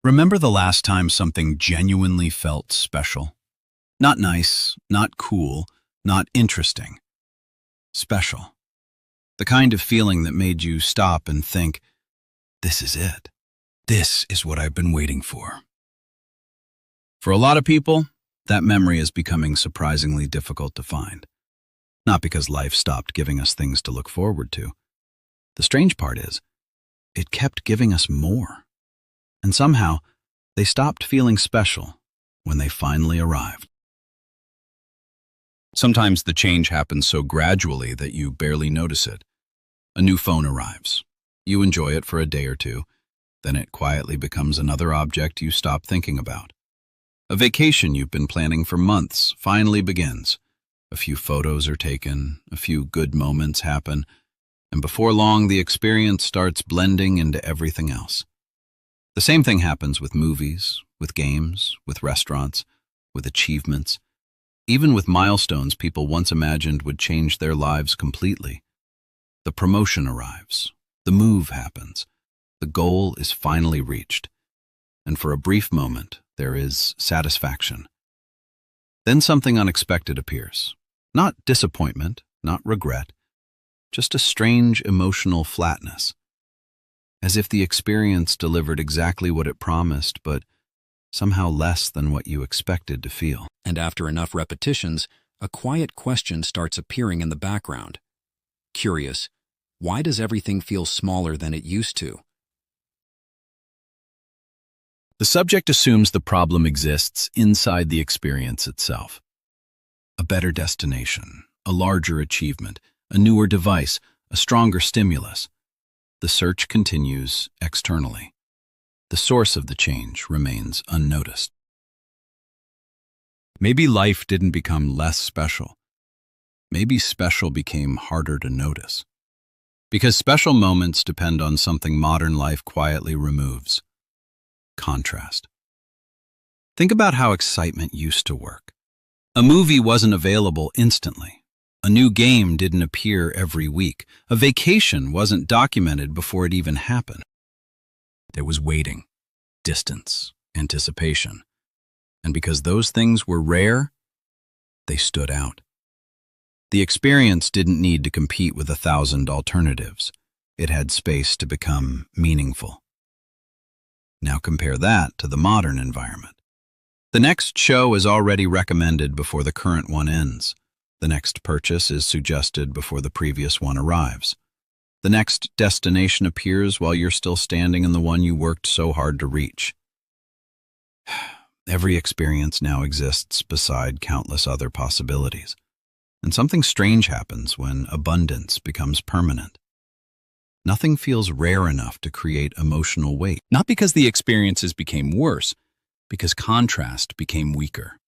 Remember the last time something genuinely felt special? Not nice, not cool, not interesting. Special. The kind of feeling that made you stop and think, this is it. This is what I've been waiting for. For a lot of people, that memory is becoming surprisingly difficult to find. Not because life stopped giving us things to look forward to. The strange part is, it kept giving us more. And somehow, they stopped feeling special when they finally arrived. Sometimes the change happens so gradually that you barely notice it. A new phone arrives. You enjoy it for a day or two, then it quietly becomes another object you stop thinking about. A vacation you've been planning for months finally begins. A few photos are taken, a few good moments happen, and before long the experience starts blending into everything else. The same thing happens with movies, with games, with restaurants, with achievements, even with milestones people once imagined would change their lives completely. The promotion arrives, the move happens, the goal is finally reached, and for a brief moment there is satisfaction. Then something unexpected appears. Not disappointment, not regret, just a strange emotional flatness. As if the experience delivered exactly what it promised, but somehow less than what you expected to feel. And after enough repetitions, a quiet question starts appearing in the background. Curious, why does everything feel smaller than it used to? The subject assumes the problem exists inside the experience itself. A better destination, a larger achievement, a newer device, a stronger stimulus. The search continues externally. The source of the change remains unnoticed. Maybe life didn't become less special. Maybe special became harder to notice. Because special moments depend on something modern life quietly removes. Contrast. Think about how excitement used to work. A movie wasn't available instantly. A new game didn't appear every week. A vacation wasn't documented before it even happened. There was waiting, distance, anticipation. And because those things were rare, they stood out. The experience didn't need to compete with 1,000 alternatives. It had space to become meaningful. Now compare that to the modern environment. The next show is already recommended before the current one ends. The next purchase is suggested before the previous one arrives. The next destination appears while you're still standing in the one you worked so hard to reach. Every experience now exists beside countless other possibilities. And something strange happens when abundance becomes permanent. Nothing feels rare enough to create emotional weight. Not because the experiences became worse, because contrast became weaker.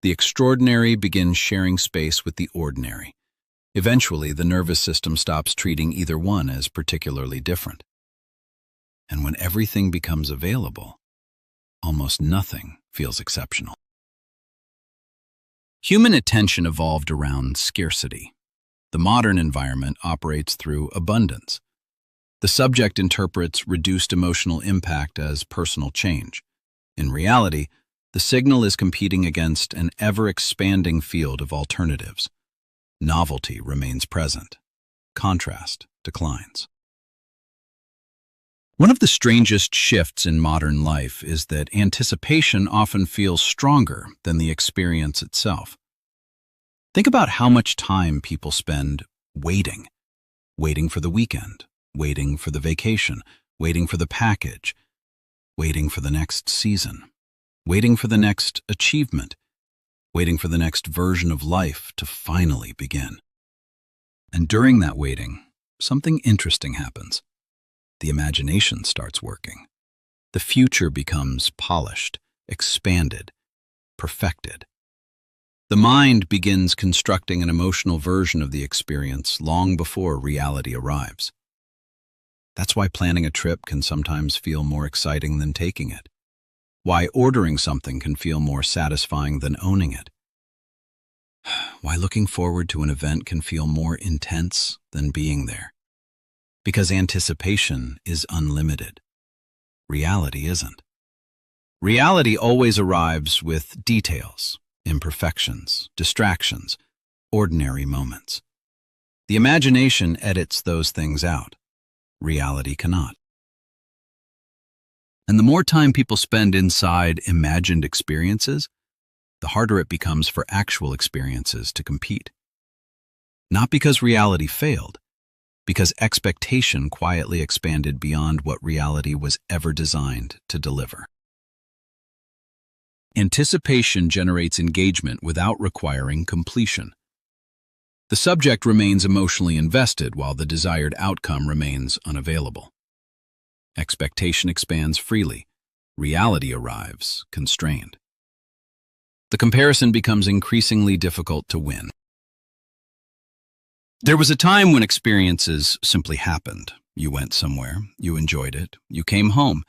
The extraordinary begins sharing space with the ordinary. Eventually, the nervous system stops treating either one as particularly different. And when everything becomes available, almost nothing feels exceptional. Human attention evolved around scarcity. The modern environment operates through abundance. The subject interprets reduced emotional impact as personal change. In reality, the signal is competing against an ever-expanding field of alternatives. Novelty remains present. Contrast declines. One of the strangest shifts in modern life is that anticipation often feels stronger than the experience itself. Think about how much time people spend waiting. Waiting for the weekend, waiting for the vacation, waiting for the package, waiting for the next season, waiting for the next achievement, waiting for the next version of life to finally begin. And during that waiting, something interesting happens. The imagination starts working. The future becomes polished, expanded, perfected. The mind begins constructing an emotional version of the experience long before reality arrives. That's why planning a trip can sometimes feel more exciting than taking it. Why ordering something can feel more satisfying than owning it. Why looking forward to an event can feel more intense than being there. Because anticipation is unlimited. Reality isn't. Reality always arrives with details, imperfections, distractions, ordinary moments. The imagination edits those things out. Reality cannot. And the more time people spend inside imagined experiences, the harder it becomes for actual experiences to compete. Not because reality failed, because expectation quietly expanded beyond what reality was ever designed to deliver. Anticipation generates engagement without requiring completion. The subject remains emotionally invested while the desired outcome remains unavailable. Expectation expands freely. Reality arrives constrained. The comparison becomes increasingly difficult to win. There was a time when experiences simply happened. You went somewhere, you enjoyed it, you came home,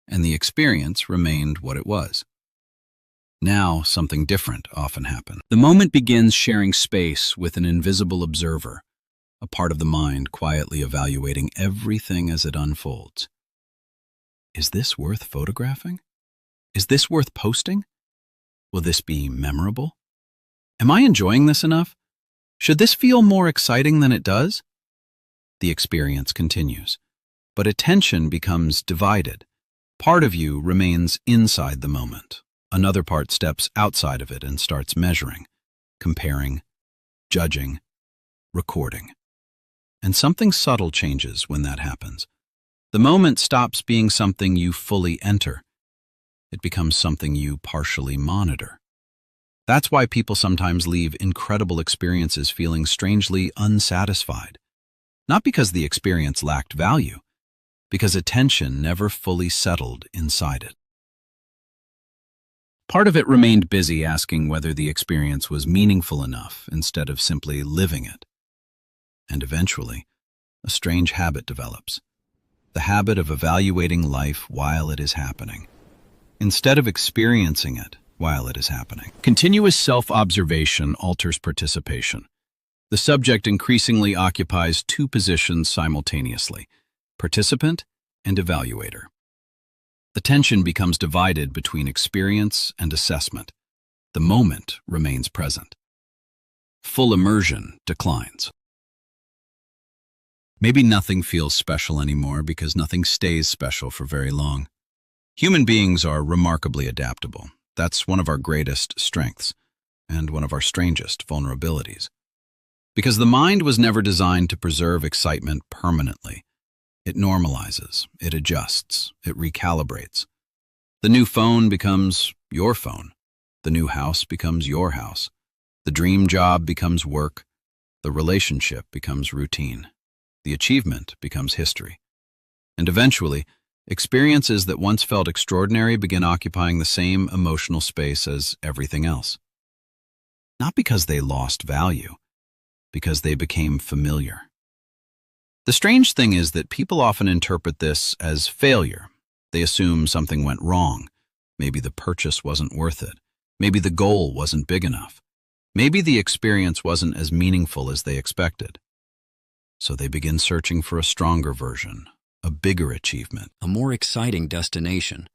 and the experience remained what it was. Now, something different often happens. The moment begins sharing space with an invisible observer, a part of the mind quietly evaluating everything as it unfolds. Is this worth photographing? Is this worth posting? Will this be memorable? Am I enjoying this enough? Should this feel more exciting than it does? The experience continues, but attention becomes divided. Part of you remains inside the moment. Another part steps outside of it and starts measuring, comparing, judging, recording. And something subtle changes when that happens. The moment stops being something you fully enter. It becomes something you partially monitor. That's why people sometimes leave incredible experiences feeling strangely unsatisfied. Not because the experience lacked value, because attention never fully settled inside it. Part of it remained busy asking whether the experience was meaningful enough instead of simply living it. And eventually, a strange habit develops. The habit of evaluating life while it is happening, instead of experiencing it while it is happening. Continuous self-observation alters participation. The subject increasingly occupies two positions simultaneously, participant and evaluator. Attention becomes divided between experience and assessment. The moment remains present. Full immersion declines. Maybe nothing feels special anymore because nothing stays special for very long. Human beings are remarkably adaptable. That's one of our greatest strengths, and one of our strangest vulnerabilities. Because the mind was never designed to preserve excitement permanently. It normalizes, it adjusts, it recalibrates. The new phone becomes your phone. The new house becomes your house. The dream job becomes work. The relationship becomes routine. The achievement becomes history. And eventually, experiences that once felt extraordinary begin occupying the same emotional space as everything else. Not because they lost value, because they became familiar. The strange thing is that people often interpret this as failure. They assume something went wrong. Maybe the purchase wasn't worth it. Maybe the goal wasn't big enough. Maybe the experience wasn't as meaningful as they expected. So they begin searching for a stronger version, a bigger achievement, A more exciting destination.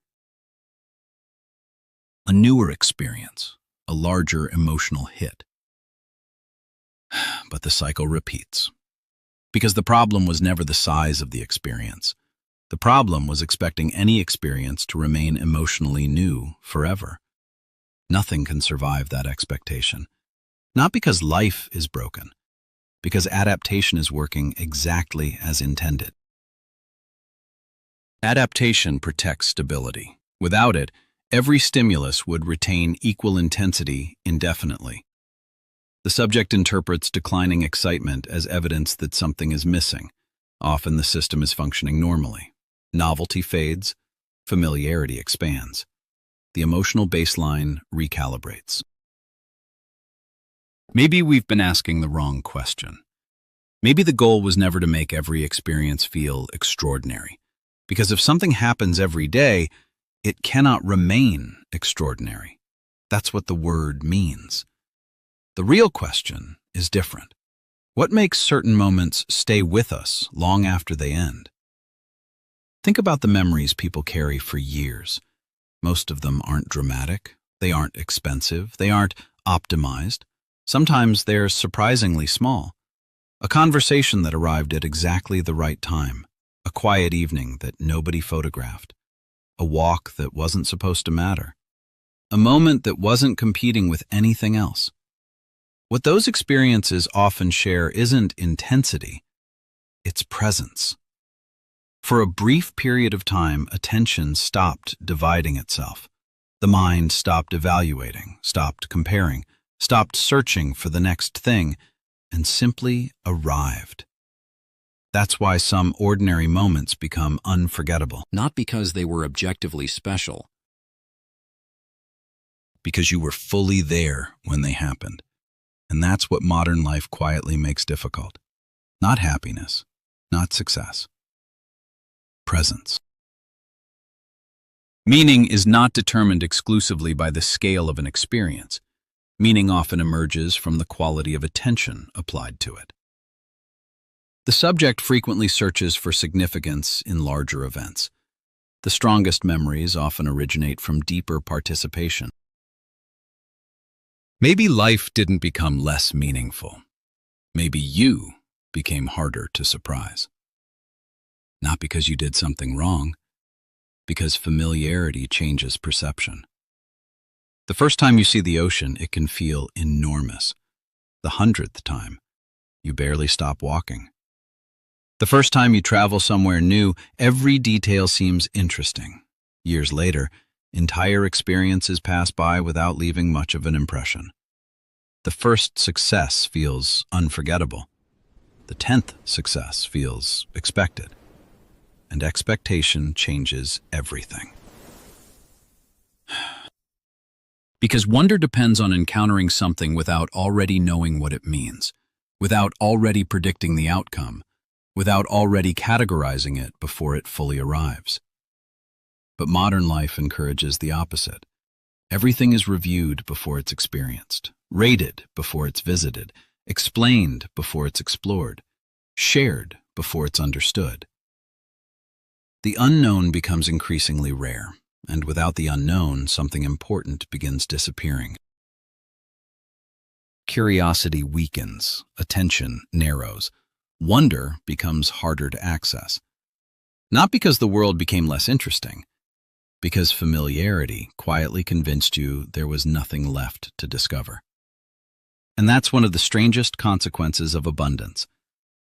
a newer experience, a larger emotional hit. But the cycle repeats. Because the problem was never the size of the experience. The problem was expecting any experience to remain emotionally new forever. Nothing can survive that expectation. Not because life is broken, because adaptation is working exactly as intended. Adaptation protects stability. Without it, every stimulus would retain equal intensity indefinitely. The subject interprets declining excitement as evidence that something is missing. Often the system is functioning normally. Novelty fades, familiarity expands. The emotional baseline recalibrates. Maybe we've been asking the wrong question. Maybe the goal was never to make every experience feel extraordinary. Because if something happens every day, it cannot remain extraordinary. That's what the word means. The real question is different. What makes certain moments stay with us long after they end? Think about the memories people carry for years. Most of them aren't dramatic, they aren't expensive, they aren't optimized. Sometimes they're surprisingly small. A conversation that arrived at exactly the right time, a quiet evening that nobody photographed, a walk that wasn't supposed to matter, a moment that wasn't competing with anything else. What those experiences often share isn't intensity, it's presence. For a brief period of time, attention stopped dividing itself. The mind stopped evaluating, stopped comparing, stopped searching for the next thing, and simply arrived. That's why some ordinary moments become unforgettable. Not because they were objectively special, Because you were fully there when they happened. And that's what modern life quietly makes difficult. Not happiness, not success. Presence. Meaning is not determined exclusively by the scale of an experience. Meaning often emerges from the quality of attention applied to it. The subject frequently searches for significance in larger events. The strongest memories often originate from deeper participation. Maybe life didn't become less meaningful. Maybe you became harder to surprise. Not because you did something wrong, because familiarity changes perception. The first time you see the ocean, it can feel enormous. The 100th time, you barely stop walking. The first time you travel somewhere new, every detail seems interesting. Years later, entire experiences pass by without leaving much of an impression. The first success feels unforgettable. The 10th success feels expected. And expectation changes everything. Because wonder depends on encountering something without already knowing what it means, without already predicting the outcome, without already categorizing it before it fully arrives. But modern life encourages the opposite. Everything is reviewed before it's experienced, rated before it's visited, explained before it's explored, shared before it's understood. The unknown becomes increasingly rare, and without the unknown, something important begins disappearing. Curiosity weakens, attention narrows, wonder becomes harder to access. Not because the world became less interesting, because familiarity quietly convinced you there was nothing left to discover. And that's one of the strangest consequences of abundance.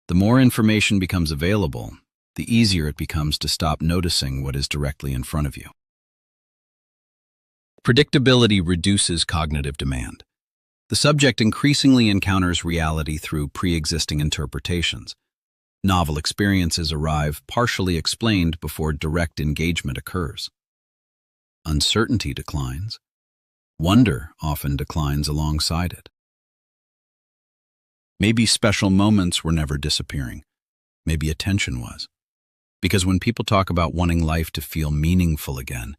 The more information becomes available, the easier it becomes to stop noticing what is directly in front of you. Predictability reduces cognitive demand. The subject increasingly encounters reality through pre-existing interpretations. Novel experiences arrive partially explained before direct engagement occurs. Uncertainty declines. Wonder often declines alongside it. Maybe special moments were never disappearing. Maybe attention was. Because when people talk about wanting life to feel meaningful again,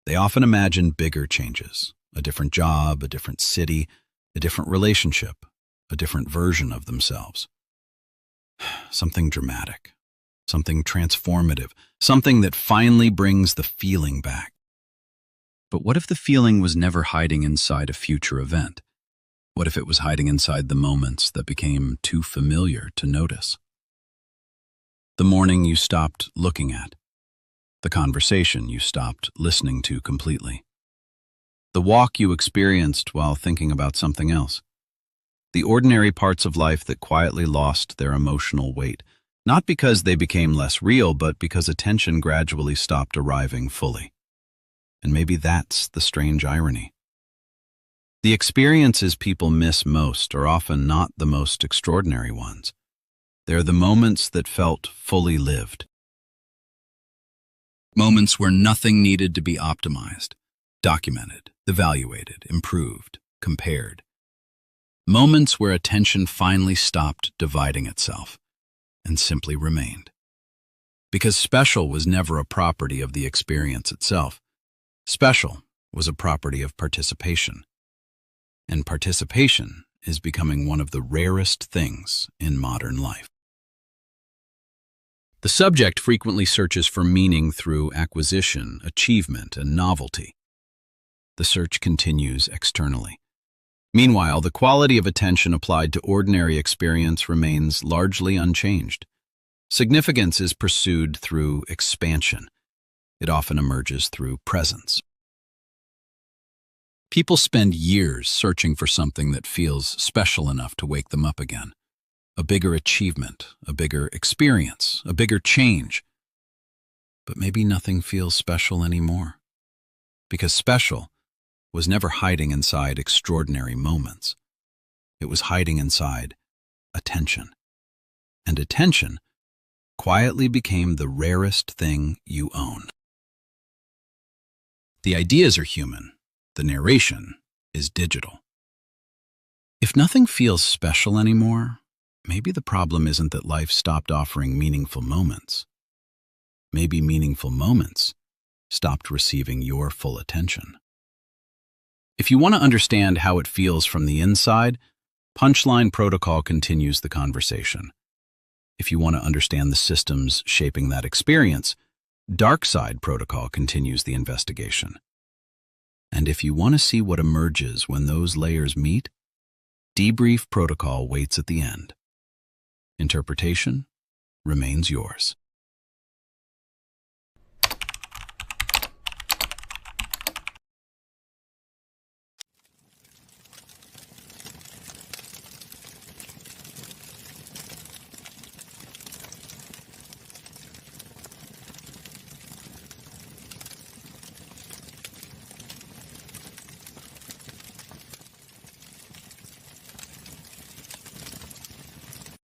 they often imagine bigger changes, a different job, a different city, a different relationship, a different version of themselves. Something dramatic, something transformative, something that finally brings the feeling back. But what if the feeling was never hiding inside a future event? What if it was hiding inside the moments that became too familiar to notice? The morning you stopped looking at. The conversation you stopped listening to completely. The walk you experienced while thinking about something else. The ordinary parts of life that quietly lost their emotional weight, not because they became less real, but because attention gradually stopped arriving fully. And maybe that's the strange irony. The experiences people miss most are often not the most extraordinary ones. They're the moments that felt fully lived. Moments where nothing needed to be optimized, documented, evaluated, improved, compared. Moments where attention finally stopped dividing itself and simply remained. Because special was never a property of the experience itself. Special was a property of participation. And participation is becoming one of the rarest things in modern life. The subject frequently searches for meaning through acquisition, achievement, and novelty. The search continues externally. Meanwhile, the quality of attention applied to ordinary experience remains largely unchanged. Significance is pursued through expansion. It often emerges through presence. People spend years searching for something that feels special enough to wake them up again. A bigger achievement, a bigger experience, a bigger change. But maybe nothing feels special anymore. Because special was never hiding inside extraordinary moments. It was hiding inside attention. And attention quietly became the rarest thing you own. The ideas are human. The narration is digital. If nothing feels special anymore, maybe the problem isn't that life stopped offering meaningful moments. Maybe meaningful moments stopped receiving your full attention. If you want to understand how it feels from the inside, Punchline Protocol continues the conversation. If you want to understand the systems shaping that experience, Dark Side Protocol continues the investigation. And if you want to see what emerges when those layers meet, Debrief Protocol waits at the end. Interpretation remains yours.